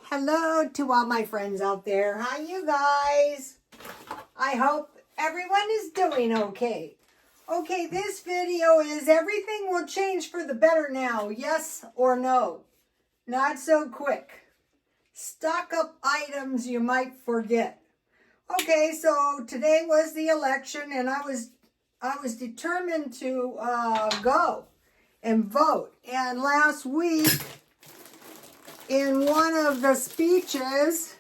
Hello to all my friends out there. Hi, you guys. I hope everyone is doing okay. Okay, this video is everything will change for the better now. Yes or no? Not so quick. Stock up items you might forget. Okay, so today was the election and I was determined to go and vote. And last week, in one of the speeches,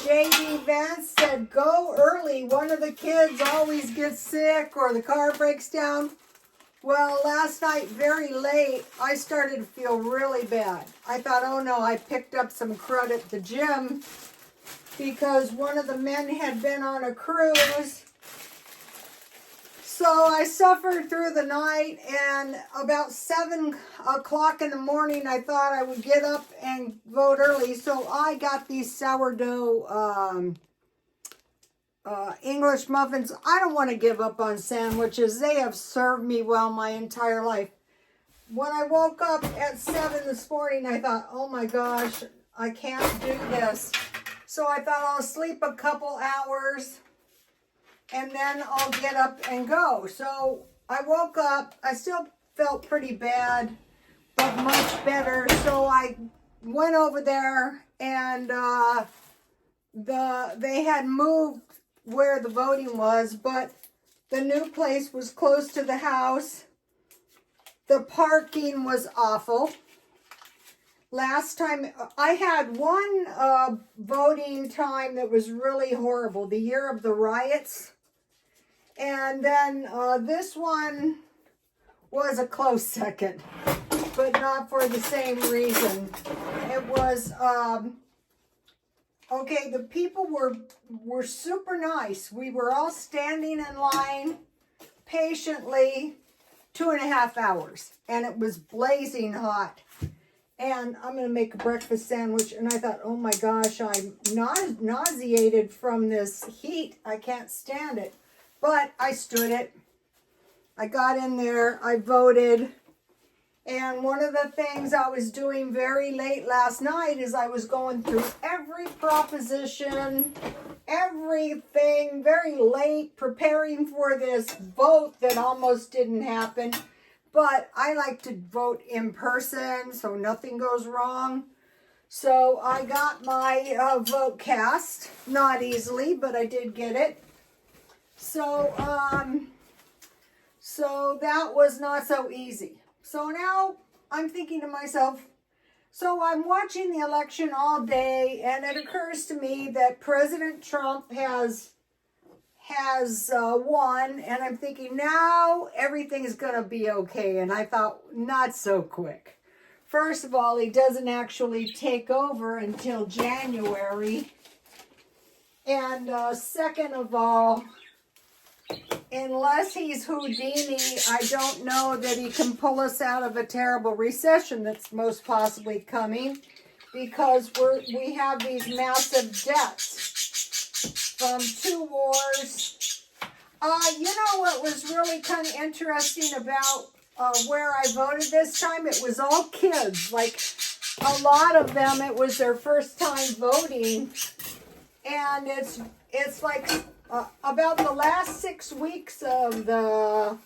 J.D. Vance said, go early. One of the kids always gets sick or the car breaks down. Well, last night, very late, I started to feel really bad. I thought, oh no, I picked up some crud at the gym because one of the men had been on a cruise. So I suffered through the night, and about 7 o'clock in the morning, I thought I would get up and vote early. So I got these sourdough English muffins. I don't want to give up on sandwiches. They have served me well my entire life. When I woke up at 7 this morning, I thought, oh my gosh, I can't do this. So I thought I'll sleep a couple hours and then I'll get up and go. So I woke up. I still felt pretty bad, but much better. So I went over there, and they had moved where the voting was, but the new place was close to the house. The parking was awful. Last time, I had one voting time that was really horrible, the year of the riots. And then this one was a close second, but not for the same reason. It was, okay, the people were super nice. We were all standing in line patiently 2.5 hours, and it was blazing hot. And I'm going to make a breakfast sandwich, and I thought, oh my gosh, I'm nauseated from this heat. I can't stand it. But I stood it. I got in there. I voted. And one of the things I was doing very late last night is I was going through every proposition, everything, very late, preparing for this vote that almost didn't happen. But I like to vote in person so nothing goes wrong. So I got my vote cast. Not easily, but I did get it. So, so that was not so easy. So now I'm thinking to myself, so I'm watching the election all day, and it occurs to me that President Trump has won, and I'm thinking now everything is going to be okay. And I thought, not so quick. First of all, he doesn't actually take over until January. And second of all, unless he's Houdini, I don't know that he can pull us out of a terrible recession that's most possibly coming, because we have these massive debts from 2 wars. You know what was really kind of interesting about where I voted this time? It was all kids. Like, a lot of them, it was their first time voting. And it's like about the last 6 weeks of the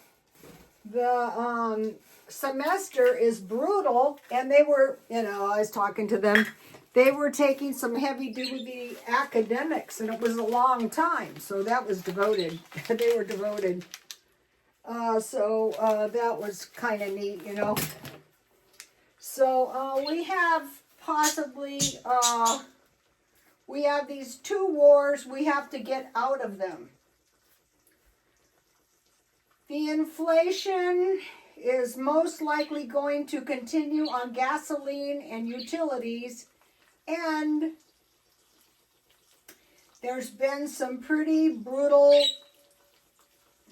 semester is brutal, and they were, I was talking to them, they were taking some heavy-duty academics, and it was a long time, so that was devoted. They were devoted. So that was kind of neat, So we have possibly... we have these 2 wars. We have to get out of them. The inflation is most likely going to continue on gasoline and utilities. And there's been some pretty brutal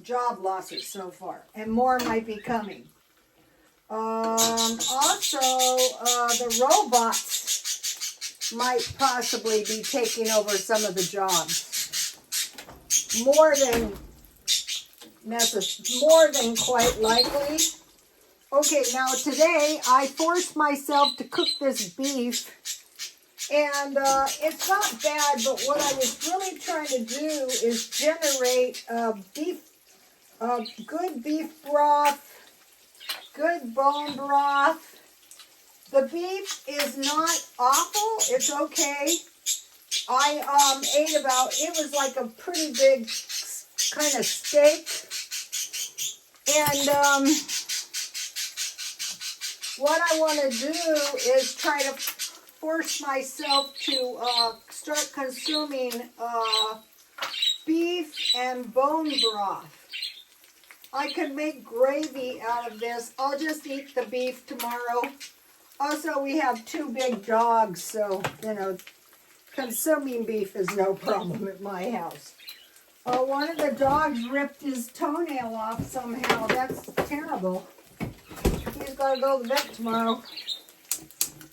job losses so far. And more might be coming. Also, the robots might possibly be taking over some of the jobs. More than quite likely. Okay, now today I forced myself to cook this beef, And it's not bad, but what I was really trying to do is generate good beef broth, good bone broth. The beef is not awful. It's okay. I ate about, it was like a pretty big kind of steak. And what I want to do is try to force myself to start consuming beef and bone broth. I could make gravy out of this. I'll just eat the beef tomorrow. Also, we have 2 big dogs, so, you know, consuming beef is no problem at my house. One of the dogs ripped his toenail off somehow. That's terrible. He's got to go to the vet tomorrow.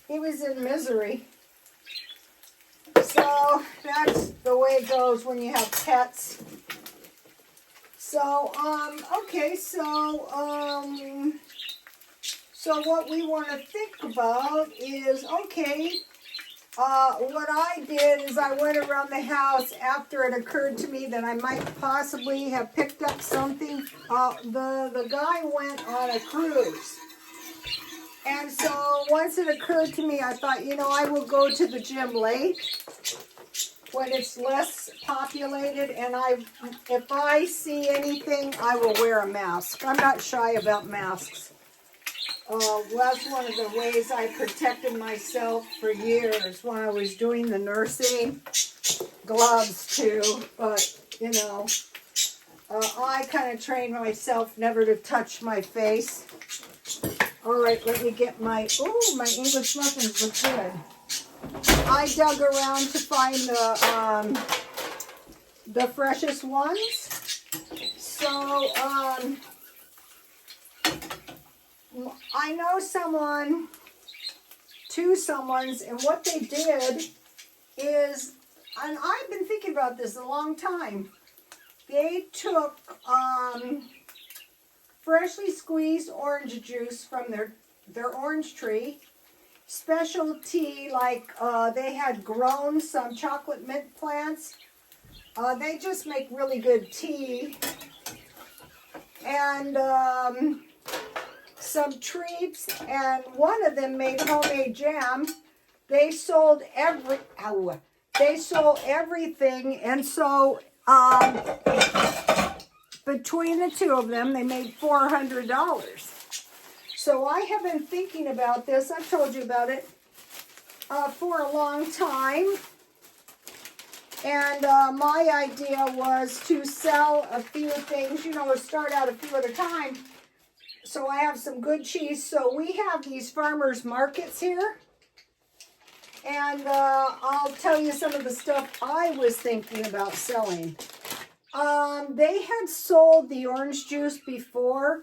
He was in misery. So that's the way it goes when you have pets. So, okay, so what we want to think about is, okay, what I did is I went around the house after it occurred to me that I might possibly have picked up something. The guy went on a cruise. And so once it occurred to me, I thought, you know, I will go to the gym late when it's less populated, and if I see anything, I will wear a mask. I'm not shy about masks. That's one of the ways I protected myself for years when I was doing the nursing. Gloves too, but you know, I kind of trained myself never to touch my face. All right, let me get my English muffins look good. I dug around to find the freshest ones. So, I know two someones, and what they did is, and I've been thinking about this a long time, they took freshly squeezed orange juice from their orange tree, specialty, like they had grown some chocolate mint plants. They just make really good tea. And some treats, and one of them made homemade jam. They sold everything, and so between the two of them, they made $400. So I have been thinking about this. I've told you about it for a long time. And my idea was to sell a few things, you know, start out a few at a time. So I have some good cheese. So we have these farmers markets here. And I'll tell you some of the stuff I was thinking about selling. They had sold the orange juice before.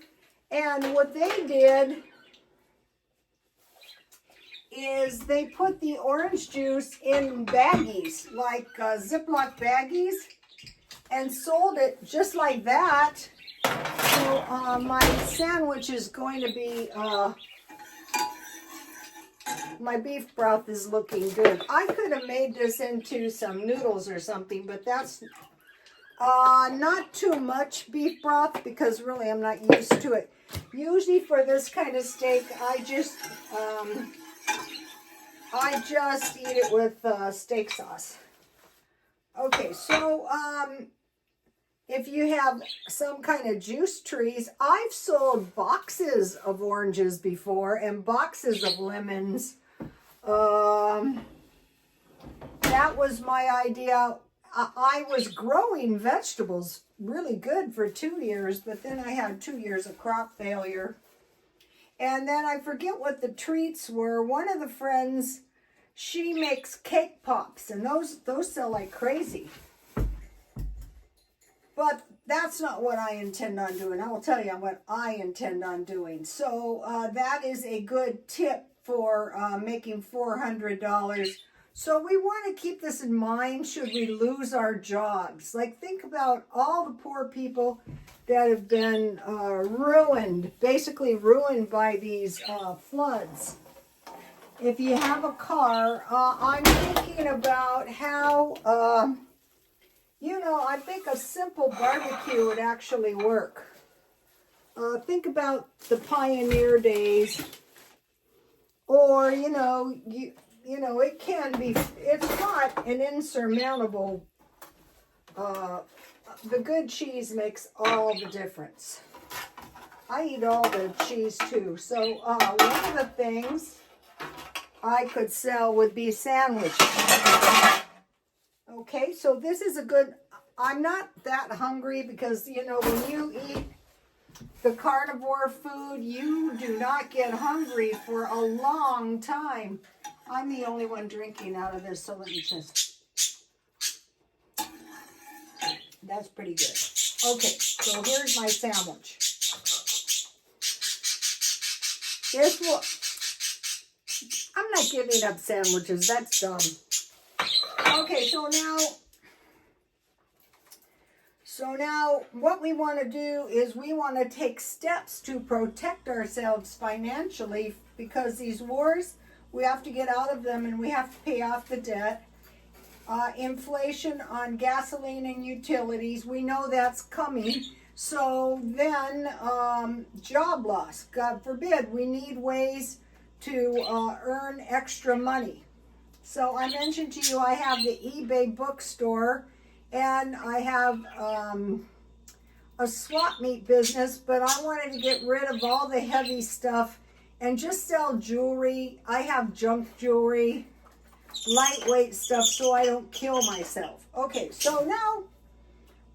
And what they did is they put the orange juice in baggies, like Ziploc baggies, and sold it just like that. So my sandwich is going to be, my beef broth is looking good. I could have made this into some noodles or something, but that's not too much beef broth because really I'm not used to it. Usually for this kind of steak, I just eat it with steak sauce. Okay, so if you have some kind of juice trees, I've sold boxes of oranges before and boxes of lemons. That was my idea. I was growing vegetables really good for 2 years, but then I had 2 years of crop failure. And then I forget what the treats were. One of the friends, she makes cake pops, and those sell like crazy. But that's not what I intend on doing. I will tell you what I intend on doing. So that is a good tip for making $400. So we want to keep this in mind should we lose our jobs. Like, think about all the poor people that have been ruined, basically ruined by these floods. if you have a car, I'm thinking about how, I think a simple barbecue would actually work. Think about the pioneer days, or, it can be, it's not an insurmountable, the good cheese makes all the difference. I eat all the cheese too. So one of the things I could sell would be sandwiches. Okay, so this is a good, I'm not that hungry because, when you eat the carnivore food, you do not get hungry for a long time. I'm the only one drinking out of this, so let me just. That's pretty good. Okay, so here's my sandwich. This will, I'm not giving up sandwiches, that's dumb. Okay, so now what we want to do is we want to take steps to protect ourselves financially, because these wars, we have to get out of them and we have to pay off the debt. Inflation on gasoline and utilities, we know that's coming. So then job loss, God forbid, we need ways to earn extra money. So I mentioned to you I have the eBay bookstore, and I have a swap meet business, but I wanted to get rid of all the heavy stuff and just sell jewelry. I have junk jewelry, lightweight stuff, so I don't kill myself. Okay, so now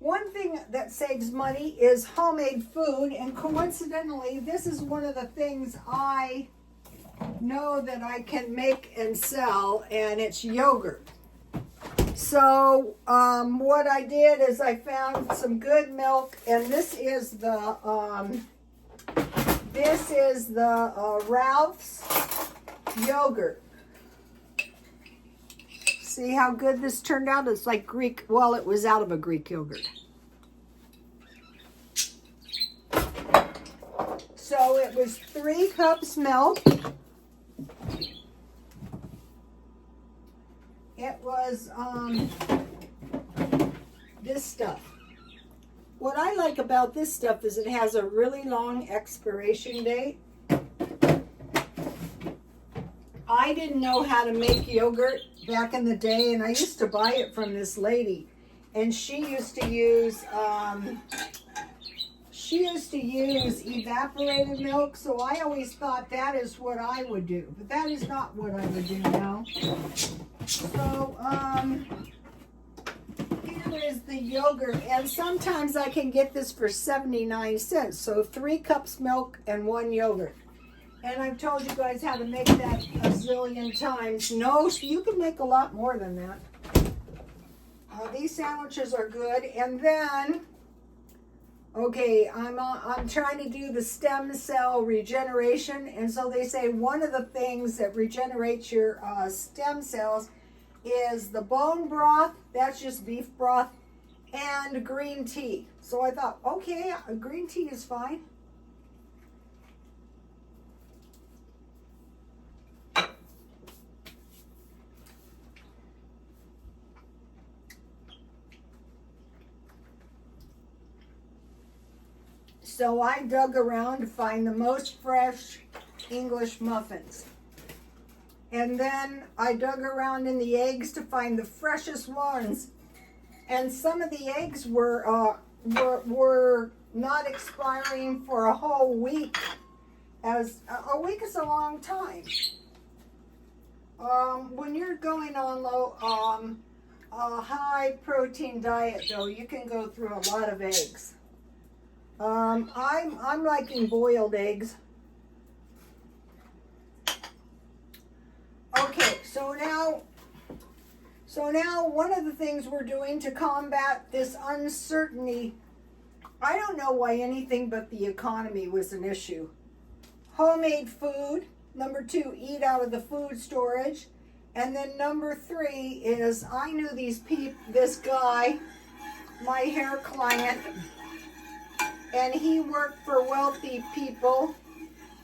one thing that saves money is homemade food, and coincidentally, this is one of the things I know that I can make and sell, and it's yogurt. So what I did is I found some good milk, and this is the Ralph's yogurt. See how good this turned out? It's like Greek, well, it was out of a Greek yogurt. So it was 3 cups milk. It was this stuff. What I like about this stuff is it has a really long expiration date. I didn't know how to make yogurt back in the day, and I used to buy it from this lady, and she used to use evaporated milk, so I always thought that is what I would do, but that is not what I would do now. So here is the yogurt, and sometimes I can get this for 79 cents. So 3 cups milk and 1 yogurt. And I've told you guys how to make that a zillion times. No, you can make a lot more than that. These sandwiches are good. And then, okay, I'm trying to do the stem cell regeneration. And so they say one of the things that regenerates your stem cells is the bone broth. That's just beef broth. And green tea. So I thought, okay, green tea is fine. So I dug around to find the most fresh English muffins. And then I dug around in the eggs to find the freshest ones. And some of the eggs were not expiring for a whole week. As a week is a long time. When you're going on a high protein diet, though, you can go through a lot of eggs. I'm liking boiled eggs. Okay, so now one of the things we're doing to combat this uncertainty, I don't know why anything but the economy was an issue. Homemade food. Number 2, eat out of the food storage. And then number 3 is I knew this guy, my hair client, and he worked for wealthy people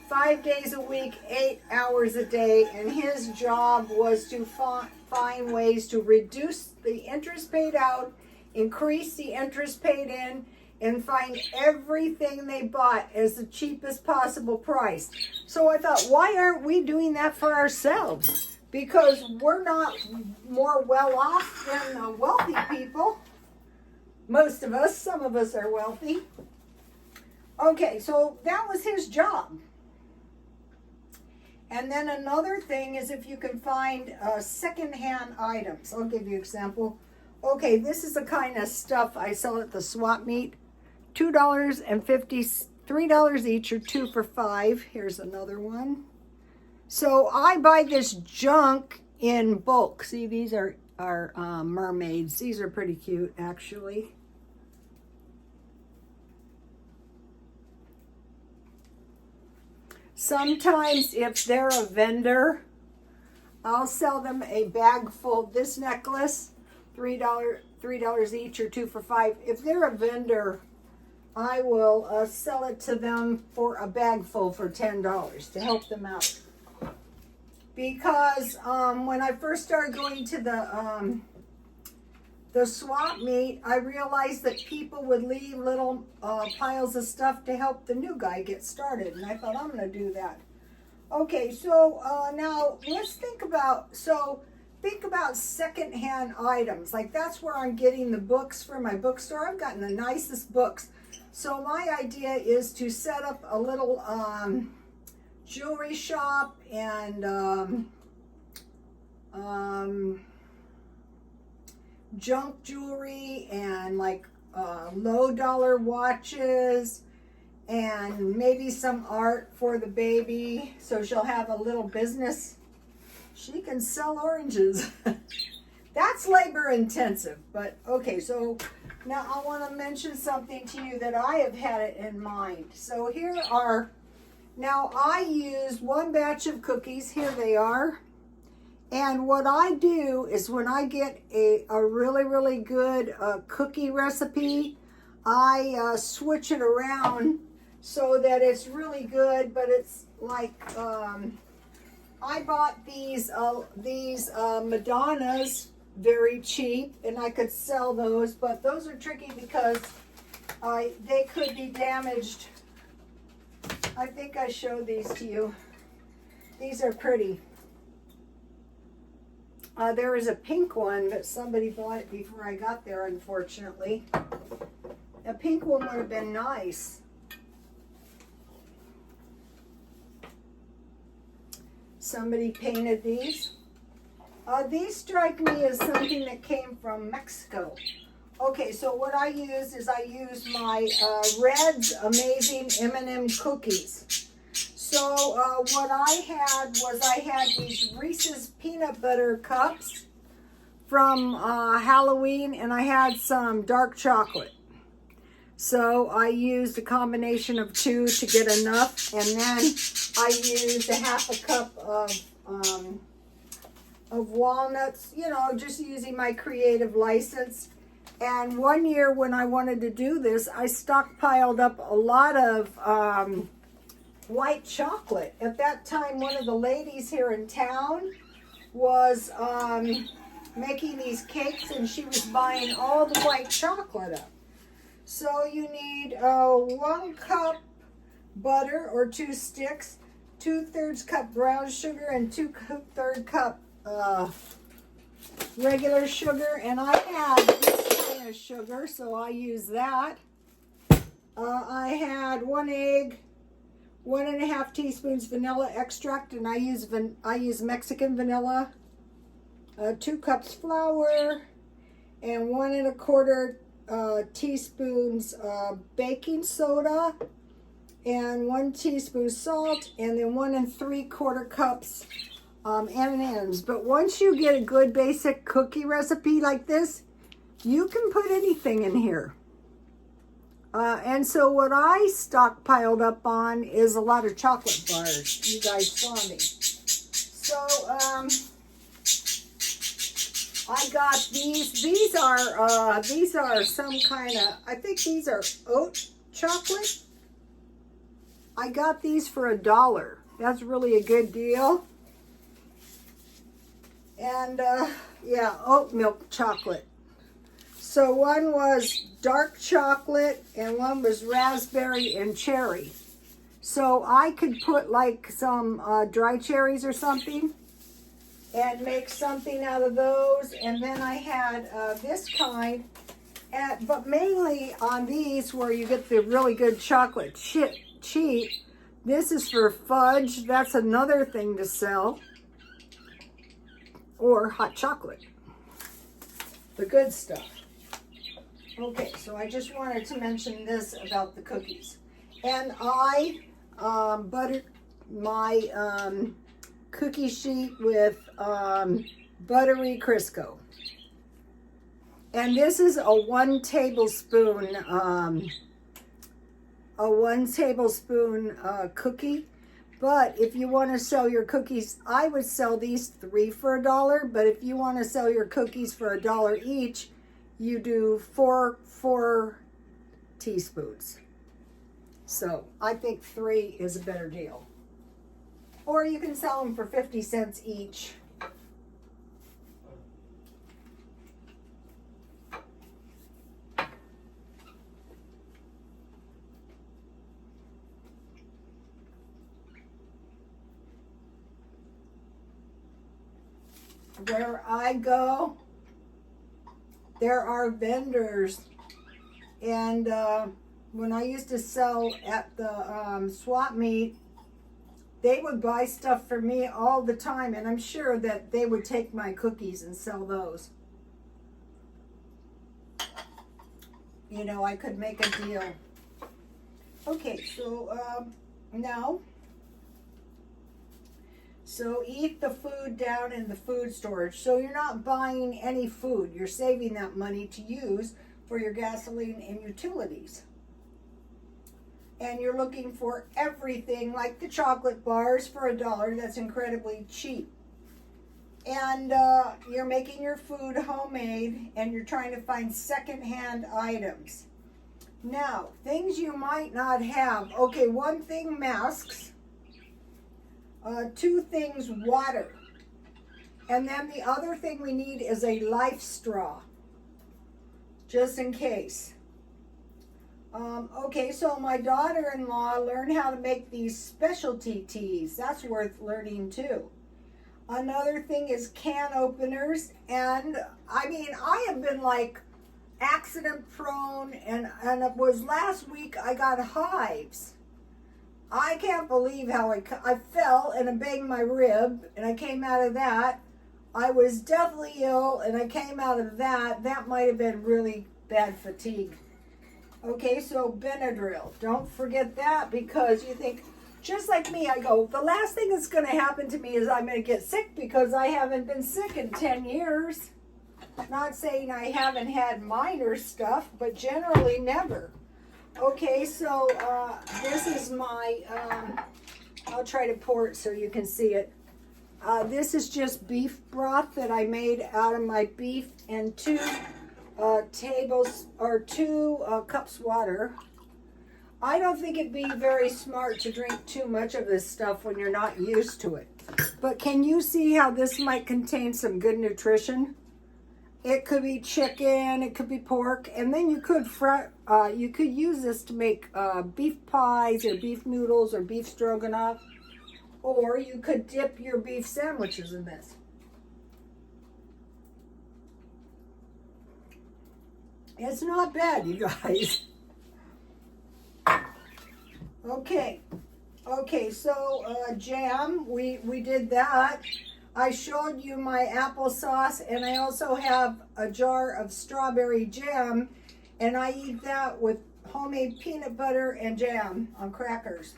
5 days a week, 8 hours a day, and his job was to find ways to reduce the interest paid out, increase the interest paid in, and find everything they bought as the cheapest possible price. So I thought, why aren't we doing that for ourselves? Because we're not more well off than the wealthy people. Most of us, some of us are wealthy. Okay, so that was his job. And then another thing is if you can find secondhand items. I'll give you an example. Okay, this is the kind of stuff I sell at the swap meet. $2.50, $3 each, or 2 for $5. Here's another one. So I buy this junk in bulk. See, these are mermaids. These are pretty cute, actually. Sometimes if they're a vendor, I'll sell them a bag full. This necklace, $3 each, or 2 for $5. If they're a vendor, I will sell it to them for a bag full for $10 to help them out. Because when I first started going to the swap meet, I realized that people would leave little piles of stuff to help the new guy get started. And I thought, I'm going to do that. Okay, so now let's think about, secondhand items. Like that's where I'm getting the books for my bookstore. I've gotten the nicest books. So my idea is to set up a little jewelry shop and junk jewelry and like low dollar watches and maybe some art for the baby, so she'll have a little business. She can sell oranges. That's labor intensive, but okay, so now I want to mention something to you that I have had it in mind. So here are, now I use one batch of cookies, here they are. And what I do is when I get a really, really good cookie recipe, I switch it around so that it's really good, but it's like, I bought these Madonnas very cheap, and I could sell those, but those are tricky because they could be damaged. I think I showed these to you. These are pretty. There was a pink one, but somebody bought it before I got there, unfortunately. A pink one would have been nice. Somebody painted these. These strike me as something that came from Mexico. Okay, so what I use is I use my Red's Amazing M&M cookies. So what I had was I had these Reese's peanut butter cups from Halloween, and I had some dark chocolate. So I used a combination of 2 to get enough, and then I used a half a cup of walnuts, you know, just using my creative license. And one year when I wanted to do this, I stockpiled up a lot of white chocolate. At that time, one of the ladies here in town was making these cakes, and she was buying all the white chocolate up. So you need 1 cup butter or 2 sticks, 2/3 cup brown sugar, and 2/3 cup regular sugar. And I had this kind of sugar, so I use that. I had 1 egg, 1.5 teaspoons vanilla extract, and I use Mexican vanilla. 2 cups flour, and 1 1/4 teaspoons baking soda, and 1 teaspoon salt, and then 1 3/4 cups M&Ms. But once you get a good basic cookie recipe like this, you can put anything in here. And so what I stockpiled up on is a lot of chocolate bars. You guys saw me. So I got these. These are some kind of, I think these are oat chocolate. I got these for $1. That's really a good deal. And yeah, oat milk chocolate. So one was dark chocolate and one was raspberry and cherry. So I could put like some dry cherries or something and make something out of those. And then I had this kind, but mainly on these where you get the really good chocolate cheap. This is for fudge. That's another thing to sell. Or hot chocolate. The good stuff. Okay, so I just wanted to mention this about the cookies. And I buttered my cookie sheet with buttery Crisco. And this is a 1 tablespoon cookie. But if you want to sell your cookies, I would sell these 3 for $1. But if you want to sell your cookies for $1 each, you do four teaspoons. So I think 3 is a better deal. Or you can sell them for 50 cents each. Where I go, there are vendors, and when I used to sell at the swap meet, they would buy stuff for me all the time, and I'm sure that they would take my cookies and sell those. You know, I could make a deal. Okay, so now, so eat the food down in the food storage. So you're not buying any food. You're saving that money to use for your gasoline and utilities. And you're looking for everything like the chocolate bars for $1. That's incredibly cheap. And you're making your food homemade and you're trying to find secondhand items. Now, things you might not have. Okay, 1 thing, masks. 2 things, water. And then the other thing we need is a life straw, just in case. Okay, so my daughter-in-law learned how to make these specialty teas. That's worth learning too. Another thing is can openers. And I mean, I have been like accident prone, and it was last week I got hives. I can't believe how I fell and I banged my rib and I came out of that. I was deathly ill and I came out of that. That might have been really bad fatigue. Okay, so Benadryl. Don't forget that, because you think, just like me, I go, the last thing that's going to happen to me is I'm going to get sick, because I haven't been sick in 10 years. Not saying I haven't had minor stuff, but generally never. Okay, so this is my, I'll try to pour it so you can see it. This is just beef broth that I made out of my beef, and 2 cups water. I don't think it'd be very smart to drink too much of this stuff when you're not used to it. But can you see how this might contain some good nutrition? It could be chicken, it could be pork, and then you could use this to make beef pies or beef noodles or beef stroganoff, or you could dip your beef sandwiches in this. It's not bad, you guys. Okay, so jam, we did that. I showed you my applesauce, and I also have a jar of strawberry jam, and I eat that with homemade peanut butter and jam on crackers.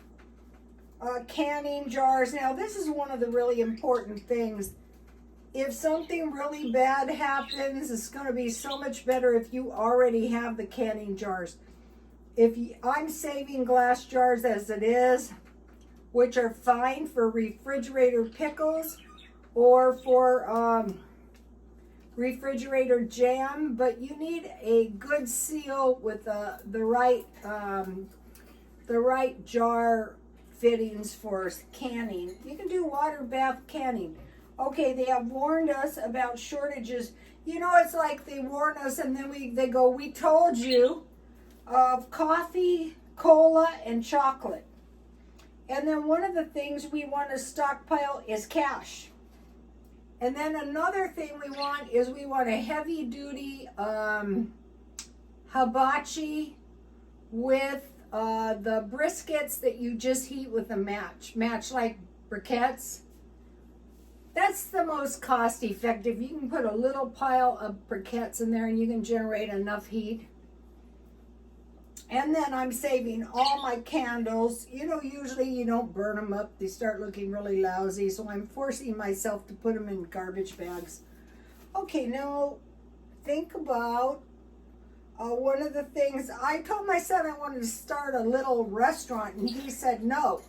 Canning jars. Now, this is one of the really important things. If something really bad happens, it's going to be so much better if you already have the canning jars. I'm saving glass jars as it is, which are fine for refrigerator pickles or for refrigerator jam, but you need a good seal with the right jar fittings for canning. You can do water bath canning. Okay, they have warned us about shortages. You know, it's like they warn us and then they go, we told you, of coffee, cola, and chocolate. And then one of the things we want to stockpile is cash. And then another thing we want a heavy duty hibachi with the briskets that you just heat with a match like briquettes. That's the most cost effective. You can put a little pile of briquettes in there and you can generate enough heat. And then I'm saving all my candles. You know, usually you don't burn them up. They start looking really lousy. So I'm forcing myself to put them in garbage bags. Okay, now think about one of the things. I told my son I wanted to start a little restaurant and he said no.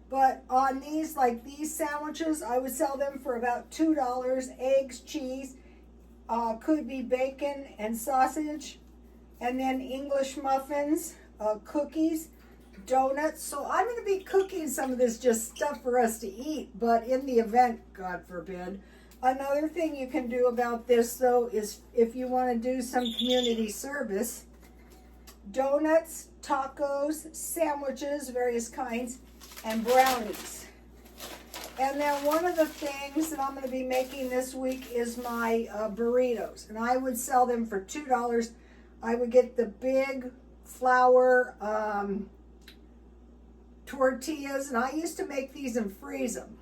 But on these, like these sandwiches, I would sell them for about $2. Eggs, cheese, could be bacon and sausage. And then English muffins, cookies, donuts. So I'm going to be cooking some of this just stuff for us to eat. But in the event, God forbid. Another thing you can do about this, though, is if you want to do some community service, donuts, tacos, sandwiches, various kinds, and brownies. And then one of the things that I'm going to be making this week is my burritos. And I would sell them for $2. I would get the big flour tortillas, and I used to make these and freeze them.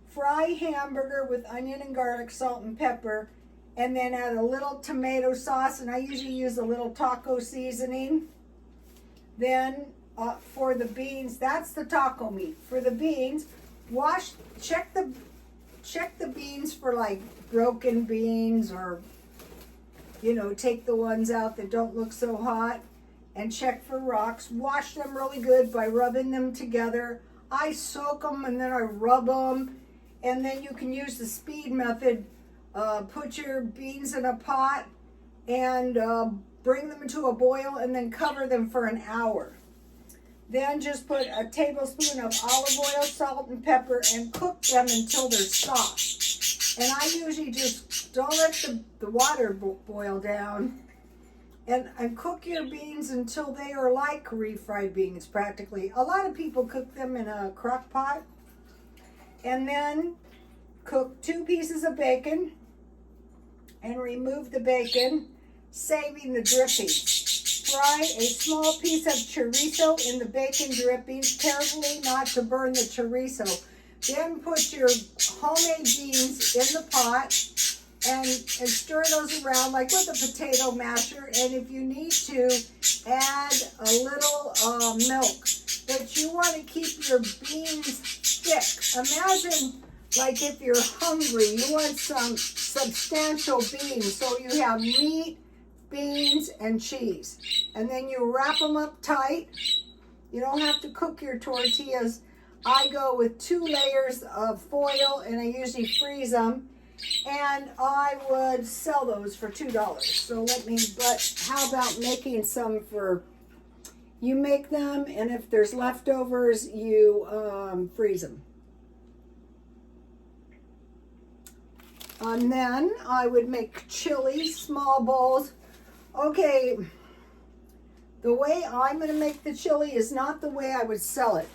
Fry hamburger with onion and garlic, salt and pepper, and then add a little tomato sauce, and I usually use a little taco seasoning. Then for the beans, that's the taco meat. For the beans, check the beans for like broken beans, or you know, take the ones out that don't look so hot, and check for rocks. Wash them really good by rubbing them together. I soak them and then I rub them, and then you can use the speed method. Put your beans in a pot and bring them to a boil and then cover them for an hour. Then just put a tablespoon of olive oil, salt, and pepper and cook them until they're soft. And I usually just don't let the water boil down. And cook your beans until they are like refried beans, practically. A lot of people cook them in a crock pot. And then cook 2 pieces of bacon and remove the bacon, saving the drippings. Fry a small piece of chorizo in the bacon drippings, carefully not to burn the chorizo. Then put your homemade beans in the pot and stir those around like with a potato masher. And if you need to, add a little milk. But you want to keep your beans thick. Imagine like if you're hungry, you want some substantial beans. So you have meat, beans, and cheese. And then you wrap them up tight. You don't have to cook your tortillas. I go with 2 layers of foil, and I usually freeze them. And I would sell those for $2. So but how about making some for, you make them, and if there's leftovers, you freeze them. And then I would make chili, small bowls. Okay, the way I'm going to make the chili is not the way I would sell it.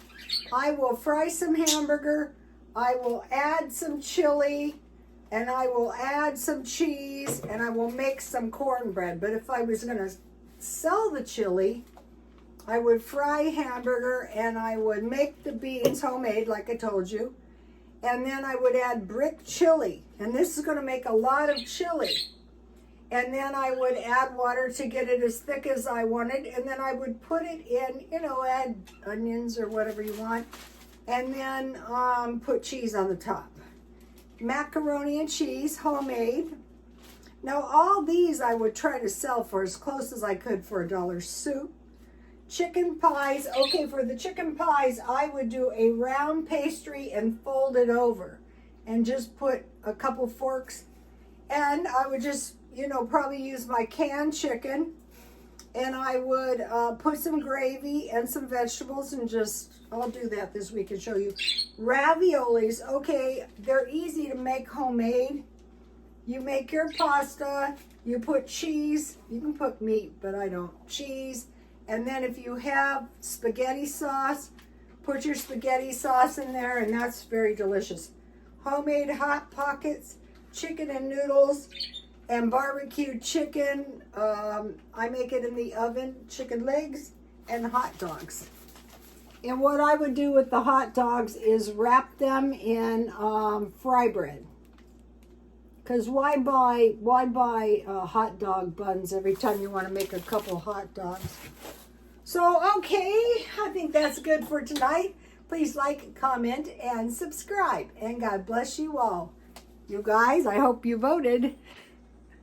I will fry some hamburger, I will add some chili, and I will add some cheese, and I will make some cornbread. But if I was going to sell the chili, I would fry hamburger, and I would make the beans homemade, like I told you. And then I would add brick chili. And this is going to make a lot of chili. And then I would add water to get it as thick as I wanted. And then I would put it in, add onions or whatever you want. And then put cheese on the top. Macaroni and cheese, homemade. Now all these I would try to sell for as close as I could for $1. Soup. Chicken pies. Okay, for the chicken pies, I would do a round pastry and fold it over. And just put a couple forks. And I would just, probably use my canned chicken. And I would put some gravy and some vegetables and I'll do that this week and show you. Raviolis, okay, they're easy to make homemade. You make your pasta, you put cheese, you can put meat, but I don't, cheese. And then if you have spaghetti sauce, put your spaghetti sauce in there, and that's very delicious. Homemade Hot Pockets, chicken and noodles, and barbecued chicken. I make it in the oven, chicken legs and hot dogs. And what I would do with the hot dogs is wrap them in fry bread. Because why buy hot dog buns every time you want to make a couple hot dogs? So, okay, I think that's good for tonight. Please like, comment, and subscribe. And God bless you all. You guys, I hope you voted.